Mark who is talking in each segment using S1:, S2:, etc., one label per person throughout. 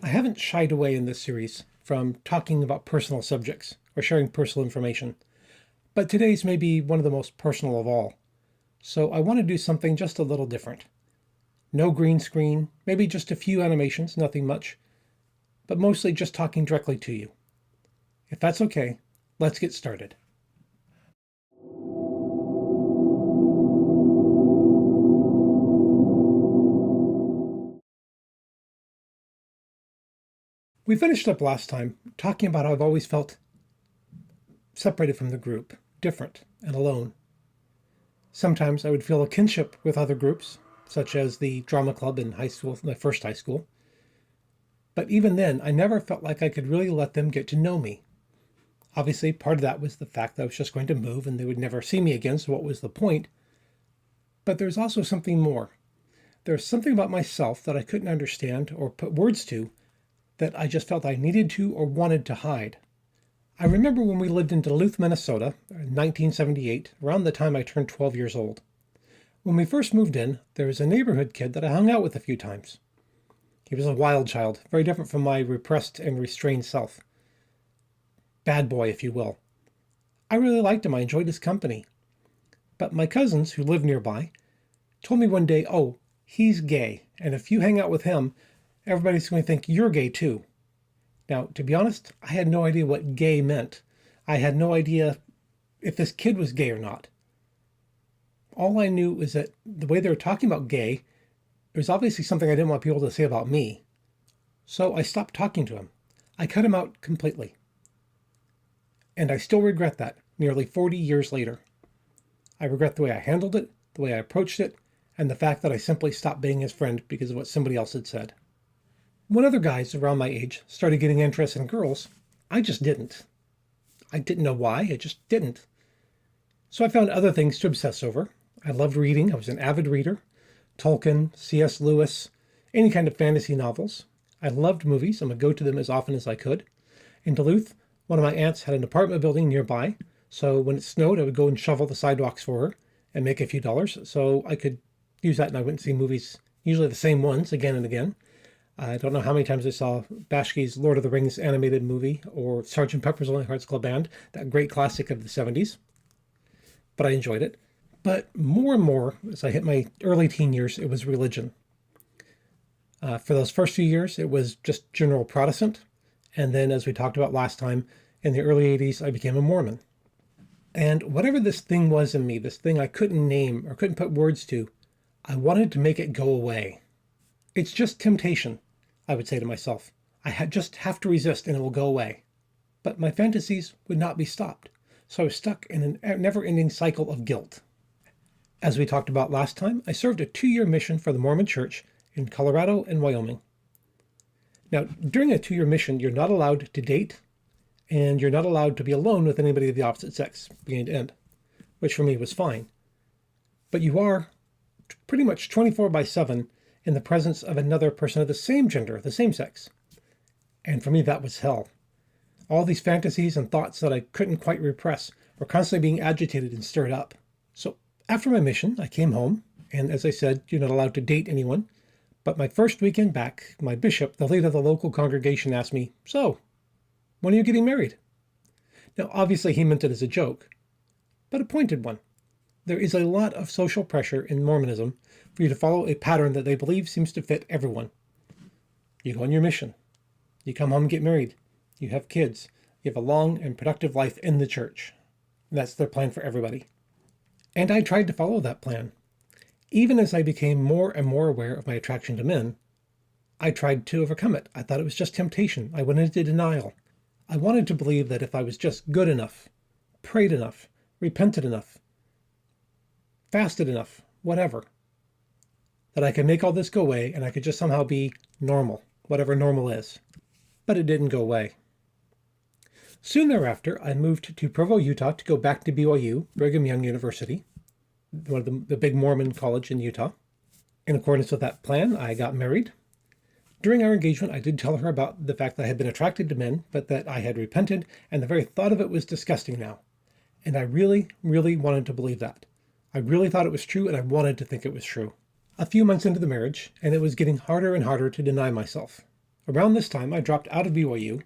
S1: I haven't shied away in this series from talking about personal subjects or sharing personal information, but today's may be one of the most personal of all. So I want to do something just a little different. No green screen, maybe just a few animations, nothing much, but mostly just talking directly to you. If that's okay, let's get started. We finished up last time talking about how I've always felt separated from the group, different and alone. Sometimes I would feel a kinship with other groups, such as the drama club in high school, my first high school. But even then, I never felt like I could really let them get to know me. Obviously, part of that was the fact that I was just going to move and they would never see me again, so what was the point? But there's also something more. There's something about myself that I couldn't understand or put words to that I just felt I needed to or wanted to hide. I remember when we lived in Duluth, Minnesota, in 1978, around the time I turned 12 years old. When we first moved in, there was a neighborhood kid that I hung out with a few times. He was a wild child, very different from my repressed and restrained self. Bad boy, if you will. I really liked him. I enjoyed his company. But my cousins, who lived nearby, told me one day, oh, he's gay, and if you hang out with him, everybody's going to think you're gay too. Now, to be honest, I had no idea what gay meant. I had no idea if this kid was gay or not. All I knew was that the way they were talking about gay, it was obviously something I didn't want people to say about me. So I stopped talking to him. I cut him out completely. And I still regret that, nearly 40 years later. I regret the way I handled it, the way I approached it, and the fact that I simply stopped being his friend because of what somebody else had said. When other guys around my age started getting interested in girls, I just didn't. I didn't know why, I just didn't. So I found other things to obsess over. I loved reading, I was an avid reader. Tolkien, C.S. Lewis, any kind of fantasy novels. I loved movies, and would go to them as often as I could. In Duluth, one of my aunts had an apartment building nearby, so when it snowed, I would go and shovel the sidewalks for her and make a few dollars, so I could use that and I went and see movies, usually the same ones, again and again. I don't know how many times I saw Bashki's Lord of the Rings animated movie or Sgt. Pepper's Lonely Hearts Club Band, that great classic of the 70s. But I enjoyed it. But more and more, as I hit my early teen years, it was religion. For those first few years, it was just general Protestant. And then, as we talked about last time, in the early 80s, I became a Mormon. And whatever this thing was in me, this thing I couldn't name or couldn't put words to, I wanted to make it go away. It's just temptation, I would say to myself. Just have to resist and it will go away. But my fantasies would not be stopped. So I was stuck in a never-ending cycle of guilt. As we talked about last time, I served a 2-year mission for the Mormon Church in Colorado and Wyoming. Now, during a 2-year mission, you're not allowed to date, and you're not allowed to be alone with anybody of the opposite sex, beginning to end, which for me was fine. But you are pretty much 24/7 in the presence of another person of the same gender, the same sex. And for me, that was hell. All these fantasies and thoughts that I couldn't quite repress were constantly being agitated and stirred up. So after my mission, I came home, and as I said, you're not allowed to date anyone. But my first weekend back, my bishop, the leader of the local congregation, asked me, so, when are you getting married? Now, obviously he meant it as a joke, but a pointed one. There is a lot of social pressure in Mormonism for you to follow a pattern that they believe seems to fit everyone. You go on your mission. You come home and get married. You have kids. You have a long and productive life in the church. That's their plan for everybody. And I tried to follow that plan. Even as I became more and more aware of my attraction to men, I tried to overcome it. I thought it was just temptation. I went into denial. I wanted to believe that if I was just good enough, prayed enough, repented enough, fasted enough, whatever, that I could make all this go away and I could just somehow be normal, whatever normal is. But it didn't go away. Soon thereafter, I moved to Provo, Utah to go back to BYU, Brigham Young University, one of the big Mormon college in Utah. In accordance with that plan, I got married. During our engagement, I did tell her about the fact that I had been attracted to men, but that I had repented, and the very thought of it was disgusting now. And I really, really wanted to believe that. I really thought it was true, and I wanted to think it was true. A few months into the marriage, and it was getting harder and harder to deny myself. Around this time, I dropped out of BYU,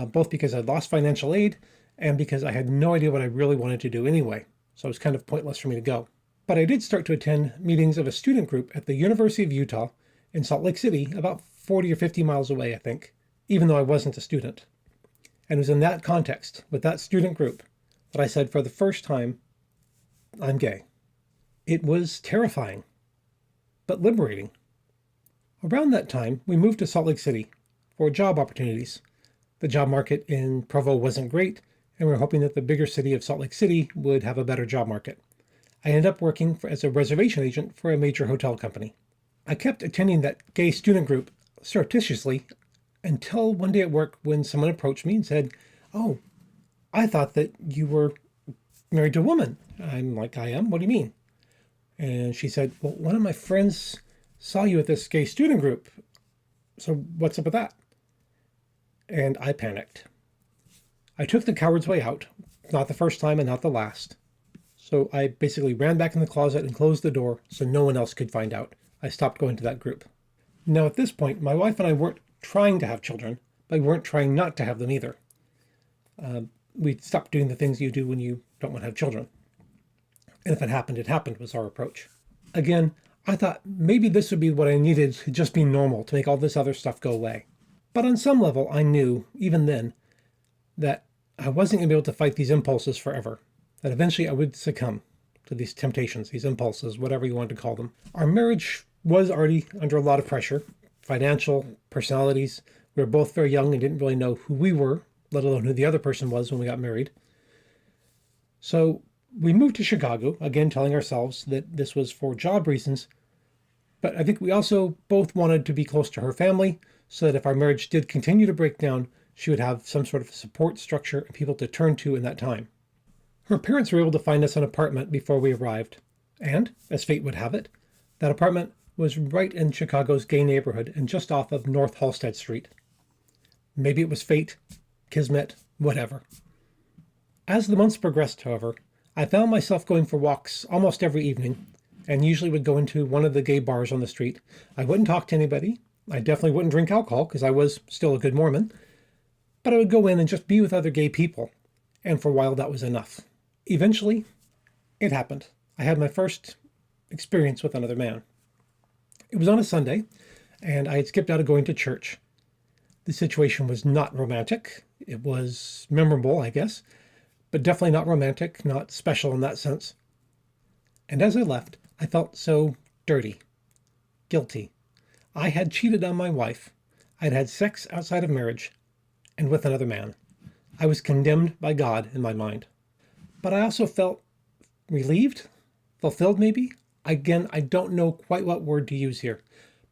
S1: both because I'd lost financial aid and because I had no idea what I really wanted to do anyway. So it was kind of pointless for me to go. But I did start to attend meetings of a student group at the University of Utah in Salt Lake City, about 40 or 50 miles away, I think, even though I wasn't a student. And it was in that context, with that student group, that I said for the first time, I'm gay. It was terrifying, but liberating. Around that time, we moved to Salt Lake City for job opportunities. The job market in Provo wasn't great, and we were hoping that the bigger city of Salt Lake City would have a better job market. I ended up working as a reservation agent for a major hotel company. I kept attending that gay student group surreptitiously until one day at work when someone approached me and said, "Oh, I thought that you were married to a woman." I'm like, "I am? What do you mean?" And she said, "Well, one of my friends saw you at this gay student group. So what's up with that?" And I panicked. I took the coward's way out, not the first time and not the last. So I basically ran back in the closet and closed the door so no one else could find out. I stopped going to that group. Now at this point, my wife and I weren't trying to have children, but we weren't trying not to have them either. We stopped doing the things you do when you don't want to have children. And if it happened was our approach. Again, I thought maybe this would be what I needed to just be normal to make all this other stuff go away. But on some level, I knew, even then, that I wasn't going to be able to fight these impulses forever. That eventually I would succumb to these temptations, these impulses, whatever you want to call them. Our marriage was already under a lot of pressure, financial, personalities. We were both very young and didn't really know who we were, let alone who the other person was when we got married. So we moved to Chicago, again telling ourselves that this was for job reasons. But I think we also both wanted to be close to her family so that if our marriage did continue to break down, she would have some sort of support structure and people to turn to in that time. Her parents were able to find us an apartment before we arrived. And, as fate would have it, that apartment was right in Chicago's gay neighborhood and just off of North Halsted Street. Maybe it was fate, kismet, whatever. As the months progressed, however, I found myself going for walks almost every evening, and usually would go into one of the gay bars on the street. I wouldn't talk to anybody. I definitely wouldn't drink alcohol because I was still a good Mormon. But I would go in and just be with other gay people. And for a while that was enough. Eventually, it happened. I had my first experience with another man. It was on a Sunday, and I had skipped out of going to church. The situation was not romantic. It was memorable, I guess, but definitely not romantic, not special in that sense. And as I left, I felt so dirty, guilty. I had cheated on my wife. I'd had sex outside of marriage, and with another man. I was condemned by God in my mind. But I also felt relieved, fulfilled maybe. Again, I don't know quite what word to use here,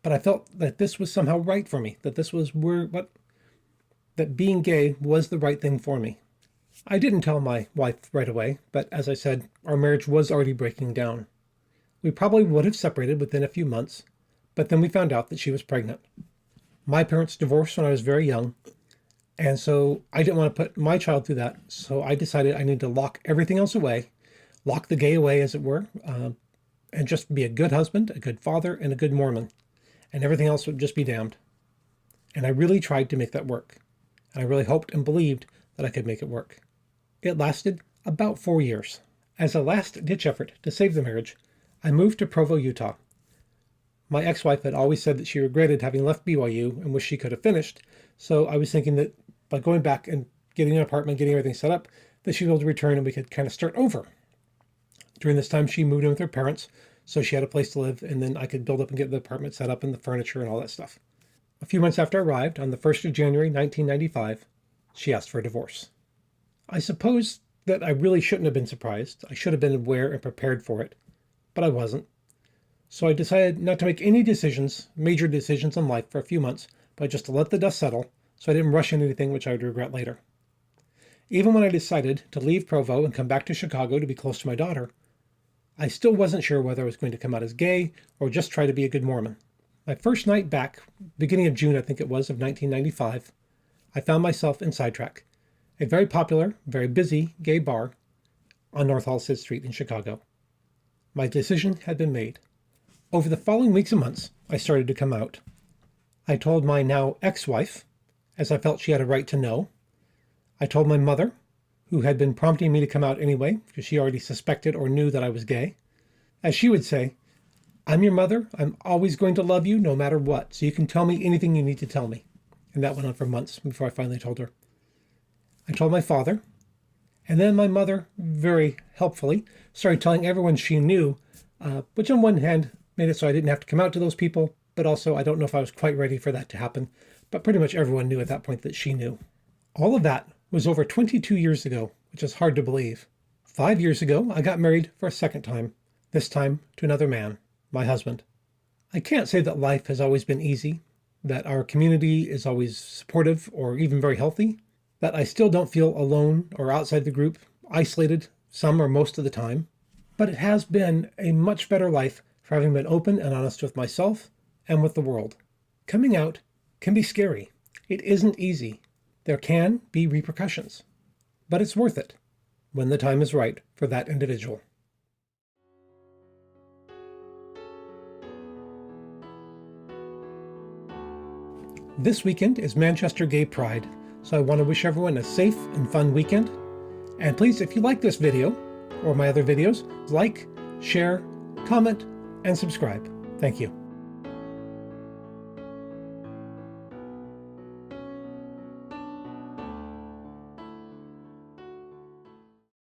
S1: but I felt that this was somehow right for me, that this was that being gay was the right thing for me. I didn't tell my wife right away, but as I said, our marriage was already breaking down. We probably would have separated within a few months, but then we found out that she was pregnant. My parents divorced when I was very young, and so I didn't want to put my child through that, so I decided I needed to lock everything else away, lock the gay away, as it were, and just be a good husband, a good father, and a good Mormon, and everything else would just be damned. And I really tried to make that work, and I really hoped and believed that I could make it work. It lasted about 4 years. As a last-ditch effort to save the marriage, I moved to Provo, Utah. My ex-wife had always said that she regretted having left BYU and wished she could have finished, so I was thinking that by going back and getting an apartment, getting everything set up, that she'd be able to return and we could kind of start over. During this time, she moved in with her parents, so she had a place to live, and then I could build up and get the apartment set up and the furniture and all that stuff. A few months after I arrived, on the 1st of January, 1995, she asked for a divorce. I suppose that I really shouldn't have been surprised. I should have been aware and prepared for it, but I wasn't. So I decided not to make any decisions, major decisions in life for a few months, but just to let the dust settle so I didn't rush into anything which I would regret later. Even when I decided to leave Provo and come back to Chicago to be close to my daughter, I still wasn't sure whether I was going to come out as gay or just try to be a good Mormon. My first night back, beginning of June I think it was, of 1995, I found myself in Sidetrack, a very popular, very busy gay bar on North Halsted Street in Chicago. My decision had been made. Over the following weeks and months, I started to come out. I told my now ex-wife, as I felt she had a right to know. I told my mother, who had been prompting me to come out anyway, because she already suspected or knew that I was gay. As she would say, I'm your mother. I'm always going to love you no matter what, so you can tell me anything you need to tell me. And that went on for months before I finally told her. I told my father, and then my mother, very helpfully, started telling everyone she knew, which on one hand made it so I didn't have to come out to those people, but also I don't know if I was quite ready for that to happen. But pretty much everyone knew at that point that she knew. All of that was over 22 years ago, which is hard to believe. 5 years ago, I got married for a second time, this time to another man, my husband. I can't say that life has always been easy, that our community is always supportive or even very healthy, that I still don't feel alone or outside the group, isolated some or most of the time. But it has been a much better life for having been open and honest with myself and with the world. Coming out can be scary. It isn't easy. There can be repercussions. But it's worth it when the time is right for that individual. This weekend is Manchester Gay Pride, so I want to wish everyone a safe and fun weekend. And please, if you like this video or my other videos, like, share, comment, and subscribe. Thank you.